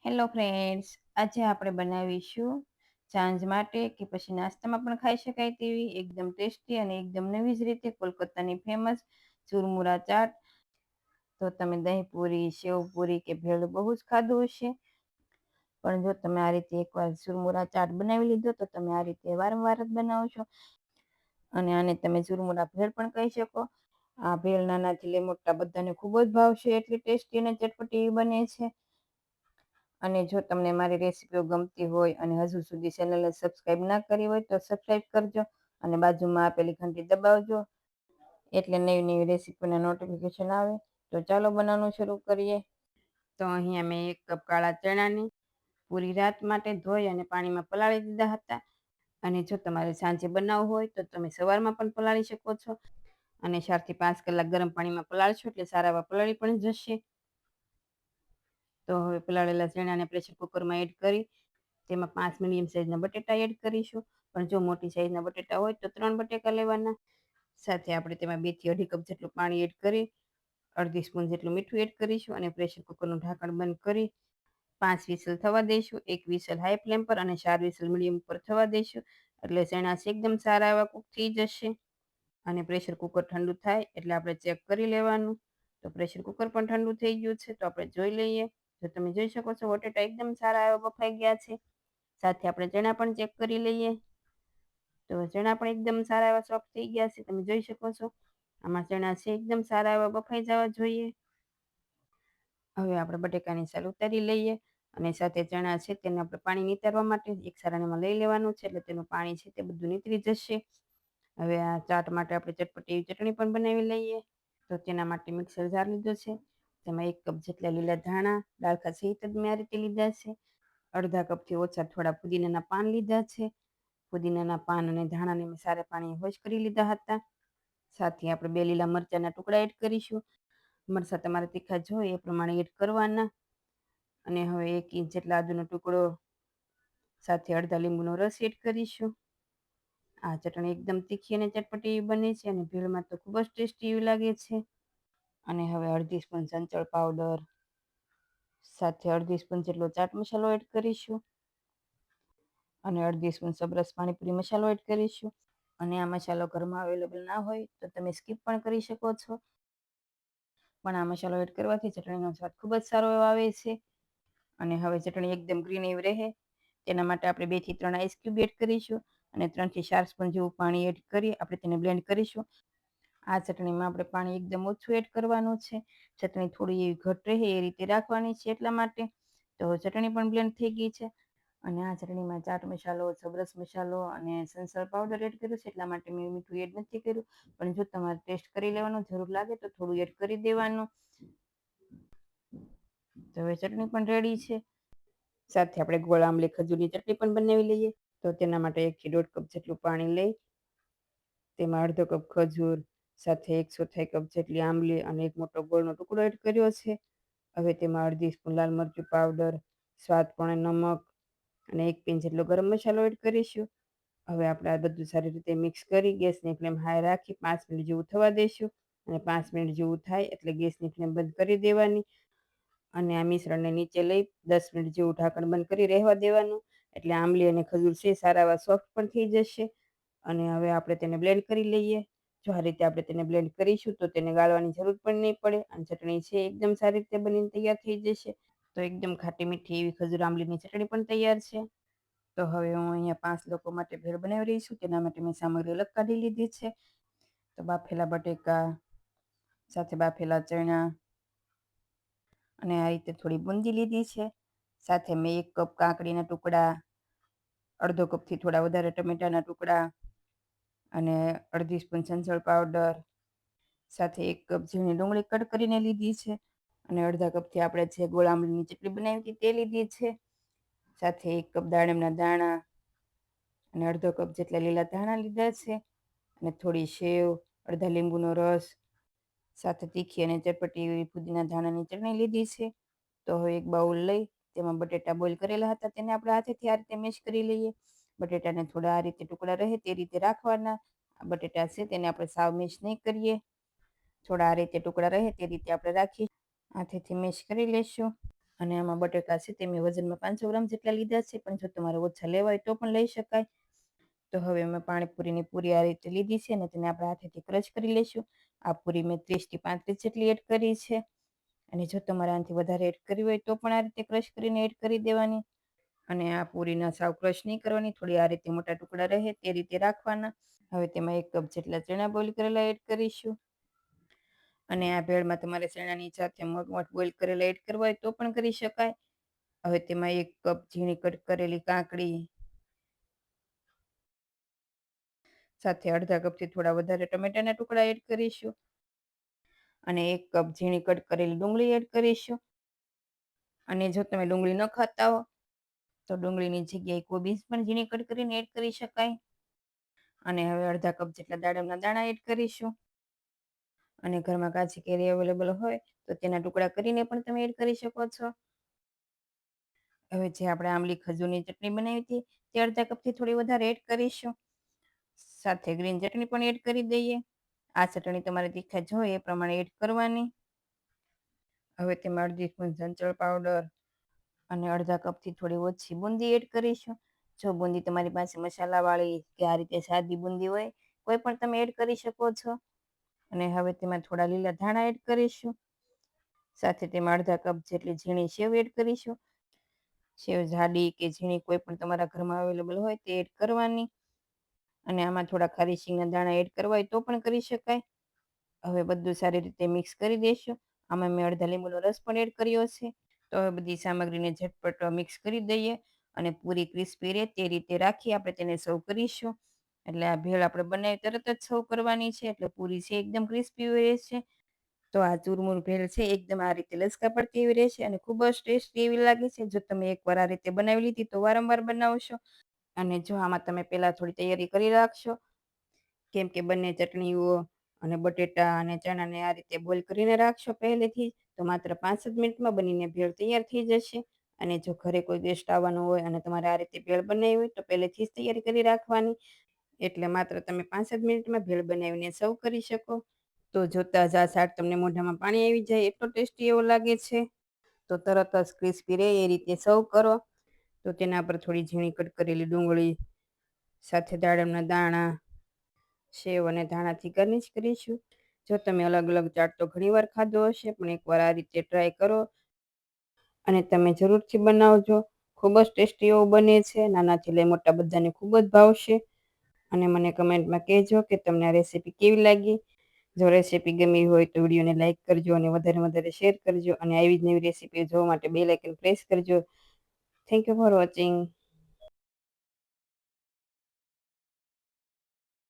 Hello friends, આજે આપણે બનાવીશું સાંજ માટે કે પછી નાસ્તામાં પણ ખાઈ શકાય તેવી એકદમ ટેસ્ટી અને એકદમ નવી જ રીતે કોલકાતાની ફેમસ ચુરમુરા ચાટ. તો તમે દહીં પૂરી, સેવ પૂરી કે ભેળ બહુ જ ખાધું હશે, પણ જો તમે આ રીતે એકવાર ચુરમુરા ચાટ બનાવી લીધો તો તમે આ રીતે વારંવાર જ બનાવો છો અને આને તમે ચુરમુરા ભેળ પણ કહી શકો. આ ભેળ નાનાથી લઈ મોટા બધાને ખૂબ જ ભાવશે, એટલી ટેસ્ટી અને ચટપટી બને છે. અને જો તમને મારી રેસીપીઓ ગમતી હોય અને હજુ સુધી ચેનલને સબસ્ક્રાઈબ ના કરી હોય તો સબસ્ક્રાઈબ કરજો અને બાજુમાં આપેલી ઘંટી દબાવજો, એટલે નવી નવી રેસીપીના નોટિફિકેશન આવે. તો ચાલો બનાવવાનું શરૂ કરીએ. તો અહીંયા મેં 1 કપ કાળા ચણાની પૂરી રાત માટે ધોઈ અને પાણીમાં પલાળી દીધા હતા. અને જો તમારે સાંજે બનાવવું હોય તો તમે સવારમાં પણ પલાળી શકો છો અને 4 થી 5 કલાક ગરમ પાણીમાં પલાળશો એટલે સારા એવા પલાળી પણ જશે. તો હવે પલાળેલા ચણાને પ્રેશર કુકરમાં એડ કરી તેમાં 5 મીડિયમ સાઇઝના બટેટા એડ કરીશું. પણ જો મોટી સાઇઝના બટેટા હોય તો 3 બટેકા લેવાના. સાથે આપણે તેમાં 2 થી 2.5 કપ જેટલું પાણી એડ કરી અડધી સ્પૂન જેટલું મીઠું એડ કરીશું અને પ્રેશર કુકરનું ઢાંકણ બંધ કરી 5 વિસલ થવા દઈશું. 1 વિસલ હાઈ ફ્લેમ પર અને 4 વિસલ મીડિયમ પર થવા દઈશું, એટલે ચણા એકદમ સારા એવા કૂક થઈ જશે. અને પ્રેશર કુકર ઠંડુ થાય એટલે આપણે ચેક કરી લેવાનું. તો પ્રેશર કુકર પણ ઠંડુ થઈ ગયું છે, તો આપણે જોઈ લઈએ. તો તમે જોઈ શકો છો બટેટા એકદમ સારા એવા બફાઈ ગયા છે. સાથે આપણે ચણા પણ ચેક કરી લઈએ. તો ચણા પણ એકદમ સારા એવા સોફ્ટ થઈ ગયા છે, તમે જોઈ શકો છો. આમાં ચણા છે એકદમ સારા એવા બફાઈ જવા જોઈએ. હવે આપણે બટેકાની સાલ ઉતારી લઈએ અને સાથે ચણા છે તેને આપણે પાણી નિતારવા માટે એક સારણીમાં લઈ લેવાનું છે, એટલે તેનું પાણી છે તે બધું નીતરી જશે. હવે આ ચાટ માટે આપણે ચટપટી એવી ચટણી પણ બનાવી લઈએ. તો તેના માટે મિક્સર જાર લીધો છે, તેમાં 1 કપ જેટલા લીલા ધાણા ડાળખા સહિત જ મેં આ રીતે લીધા છે. અડધા કપથી ઓછા થોડા પુદીનાના પાન લીધા છે. પુદીનાના પાન અને ધાણાને મેં સારા પાણી વોશ કરી લીધા હતા. સાથે આપણે 2 લીલા મરચાંના ટુકડા એડ કરીશું. મરચાં તમારે તીખા જોઈએ એ પ્રમાણે એડ કરવાના. અને હવે 1 ઇંચ જેટલા આદુનો ટુકડો સાથે અડધા લીંબુનો રસ એડ કરીશું. આ ચટણી એકદમ તીખી અને ચટપટી બને છે અને ભેળમાં તો ખૂબ જ ટેસ્ટી એવી લાગે છે. અને હવે અડધી સ્પૂન સંચળ પાવડર સાથે અડધી સ્પૂન જેટલો ચાટ મસાલો એડ કરીશું અને અડધી સ્પૂન સબરસ પાણીપુરી મસાલો એડ કરીશું. અને આ મસાલો ઘરમાં અવેલેબલ ના હોય તો તમે સ્કીપ પણ કરી શકો છો, પણ આ મસાલો એડ કરવાથી ચટણીનો સ્વાદ ખૂબ જ સારો એવો આવે છે. અને હવે ચટણી એકદમ ગ્રીન એવી રહે તેના માટે આપણે 2 થી 3 આઈસ ક્યુબ એડ કરીશું અને 3 થી 4 સ્પૂન જેવું પાણી એડ કરી આપણે તેને બ્લેન્ડ કરીશું. આ ચટણીમાં આપણે પાણી એકદમ ઓછું એડ કરવાનું છે. ચટણી થોડી એવી ઘટ રહે એ રીતે રાખવાની છે, એટલા માટે. તો ચટણી પણ બ્લેન્ડ થઈ ગઈ છે અને આ ચટણીમાં ચાટ મસાલો, સબરસ મસાલો અને સંચળ પાવડર એડ કર્યું છે, એટલા માટે મેં મીઠું એડ નથી કર્યું. પણ જો તમારે ટેસ્ટ કરી લેવાનું જરૂર લાગે તો થોડું એડ કરી દેવાનું. તો હવે ચટણી પણ રેડી છે. સાથે આપણે ગોળ આંબલી ખજૂરની ચટણી પણ બનાવી લઈએ. તો તેના માટે 1 થી 1.5 કપ જેટલું પાણી લઈ તેમાં અડધો કપ ખજૂર સાથે 1/4 કપ જેટલી આંબલી અને 1 મોટો ગોળનો ટુકડો એડ કર્યો છે. હવે તેમાં અડધી સ્પૂન લાલ મરચું પાવડર, સ્વાદ પ્રમાણે નમક અને 1 પિંચ જેટલો ગરમ મસાલો એડ કરીશું. હવે આપણે આ બધું સારી રીતે મિક્સ કરી ગેસની ફ્લેમ હાઈ રાખી 5 મિનિટ જેવું થવા દઈશું. અને 5 મિનિટ જેવું થાય એટલે ગેસની ફ્લેમ બંધ કરી દેવાની અને આ મિશ્રણને નીચે લઈ 10 મિનિટ જેવું ઢાંકણ બંધ કરી રહેવા દેવાનું, એટલે આંબલી અને ખજૂર છે સારા એવા સોફ્ટ પણ થઈ જશે. અને હવે આપણે તેને બ્લેન્ડ કરી લઈએ. જો આ રીતે આપણે તેને બ્લેન્ડ કરીશું તો તેને ગાળવાની જરૂર પણ નહીં પડે અને ચટણી છે એકદમ સારી રીતે બનીને તૈયાર થઈ જશે. તો એકદમ ખાટી મીઠી એવી ખજૂર આંબલીની ચટણી પણ તૈયાર છે. તો હવે હું અહીંયા 5 લોકો માટે ભેળ બનાવી રહી છું, તેના માટે મેં સામગ્રી અલગ કાઢી લીધી છે. તો બાફેલા બટેકા સાથે બાફેલા ચણા અને આ રીતે થોડી બુંદી લીધી છે. સાથે મેં 1 કપ કાકડીના ટુકડા, અડધો કપથી થોડા વધારે ટમેટાના ટુકડા અને અડધી સ્પૂન સંચળ પાવડર સાથે 1 કપ ઝીણી ડુંગળી કટ કરીને લીધી છે અને અડધા કપથી આપણે જે ગોળ આંબલીની ચટણી બનાવી હતી તે લીધી છે. સાથે 1 કપ દાડમના દાણા અને અડધો કપ જેટલા લીલા ધાણા લીધા છે અને થોડી સેવ, અડધા લીંબુનો રસ સાથે તીખી અને ચટપટી એવી પુદીના ધાણાની ચટણી લીધી છે. તો હવે એક બાઉલ લઈ તેમાં બટેટા બોઇલ કરેલા હતા તેને આપણે હાથેથી આ રીતે મેશ કરી લઈએ. બટેટાને થોડા આ રીતે ટુકડા રહે તે રીતે રાખવાના. બટેટા છે તેને આપણે સાવ મેશ નહીં કરીએ, થોડા આ રીતે ટુકડા રહે તે રીતે આપણે રાખી હાથેથી મેશ કરી લઈશું. અને આમાં બટેકા છે તે મેં વજનમાં 500 ગ્રામ જેટલા લીધા છે, પણ જો તમારે ઓછા લેવા હોય તો પણ લઈ શકાય. તો હવે અમે પાણીપુરીની પૂરી આ રીતે લીધી છે અને તેને આપણે હાથેથી ક્રશ કરી લઈશું. આ પૂરી મેં 30 થી 35 જેટલી એડ કરી છે. અને જો તમારે આનાથી વધારે એડ કરવી હોય તો પણ આ રીતે ક્રશ કરીને એડ કરી દેવાની. અને આ પૂરીના સાવ ક્રશ નહીં કરવાની, થોડી આ રીતે મોટા ટુકડા રહે તે રીતે રાખવાના. હવે તેમાં 1 કપ જેટલા ચણા બોઇલ કરેલા એડ કરીશું. અને આ ભેળમાં તમારે ચણાની સાથે મગ બોઇલ કરેલા એડ કરવા હોય તો પણ કરી શકાય. હવે તેમાં 1 કપ ઝીણી કટ કરેલી કાકડી, સાથે અડધા કપથી થોડા વધારે ટમેટાના ટુકડા એડ કરીશું. અને 1 કપ ઝીણી કટ કરેલી ડુંગળી એડ કરીશું. અને જો તમે ડુંગળી ન ખાતા હો તો ડુંગળીની જગ્યાએ કોબીજ પણ ઝીણી કટ કરીને એડ કરી શકાય. અને હવે અડધા કપ જેટલા દાડમના દાણા એડ કરીશું. અને ઘરમાં કાચી કેરી અવેલેબલ હોય તો તેના ટુકડા કરીને પણ તમે એડ કરી શકો છો. હવે જે આપણે આંબલી ખજૂરની ચટણી બનાવી હતી તે અડધા કપથી થોડી વધારે એડ કરીશું. સાથે ગ્રીન ચટણી પણ એડ કરી દઈએ. આ ચટણી તમારે તીખા જોઈએ એ પ્રમાણે એડ કરવાની. હવે તેમાં અડધી સ્પૂન સંચળ પાવડર અને અડધા કપથી થોડી ઓછી બુંદી એડ કરીશું. જો બુંદી તમારી પાસે મસાલાવાળી કે આ રીતે સાદી બુંદી હોય કોઈ પણ તમે એડ કરી શકો છો. અને હવે તેમાં થોડા લીલા ધાણા એડ કરીશું. સાથે તેમાં અડધા કપ જેટલી ઝીણી સેવ એડ કરીશું. સેવ જાડી કે ઝીણી કોઈ પણ તમારા ઘરમાં અવેલેબલ હોય તે એડ કરવાની. અને આમાં થોડા ખારી સિંગના દાણા એડ કરવા હોય તો પણ કરી શકાય. હવે બધું સારી રીતે મિક્સ કરી દઈશું. આમાં મેં અડધા લીંબુનો રસ પણ એડ કર્યો છે. તો હવે બધી સામગ્રીને ઝટપટ મિક્સ કરી દઈએ અને પૂરી ક્રિસ્પી રહે તે રીતે રાખી આપણે તેને સર્વ કરીશું. એટલે આ ભેળ આપણે બનાવી તરત જ સર્વ કરવાની છે, એટલે પૂરી છે એકદમ ક્રિસ્પી રહેશે. તો આ ચુરમુર ભેળ છે એકદમ આ રીતે લચકા પડતી એવી રહેશે અને ખૂબ જ ટેસ્ટી એવી લાગે છે. જો તમે એકવાર આ રીતે બનાવી લીધી તો વારંવાર બનાવશો. અને જો આમાં તમે પહેલાં થોડી તૈયારી કરી રાખશો, કેમ કે બંને ચટણીઓ અને બટેટા અને ચણાને આ રીતે બોઇલ કરીને રાખશો પહેલેથી, તો માત્ર 5 જ મિનિટમાં બનીને ભેળ તૈયાર થઈ જશે. અને જો ઘરે કોઈ ગેસ્ટ આવવાનું હોય અને તમારે આ રીતે ભેળ બનાવવી હોય તો પહેલેથી જ તૈયારી કરી રાખવાની. એટલે માત્ર તમે 5 જ મિનિટમાં ભેળ બનાવીને સર્વ કરી શકો. તો જોતાં જ આ શાક તમને મોઢામાં પાણી આવી જાય એટલો ટેસ્ટી એવો લાગે છે. તો તરત જ ક્રિસ્પી રહે એ રીતે સર્વ કરો. તો તેના પર થોડી ઝીણી કટ કરેલી ડુંગળી, સાથે દાડમના દાણા, સેવ અને ધાણાથી ગાર્નિશ કરીશું. જો તમે અલગ અલગ ચાટ તો ઘણીવાર ખાધો હશે, પણ એકવાર આ રીતે ટ્રાય કરો અને તમે જરૂરથી બનાવજો. ખૂબ જ ટેસ્ટી એવો બને છે. નાનાથી લઈ મોટા બધાને ખૂબ જ ભાવશે. અને મને કમેન્ટમાં કહેજો કે તમને આ રેસીપી કેવી લાગી. જો રેસીપી ગમી હોય તો વિડીયોને લાઇક કરજો અને વધારે વધારે શેર કરજો. અને આવી જ નવી રેસીપી જોવા માટે બેલ આઇકન પ્રેસ કરજો. Thank you for watching.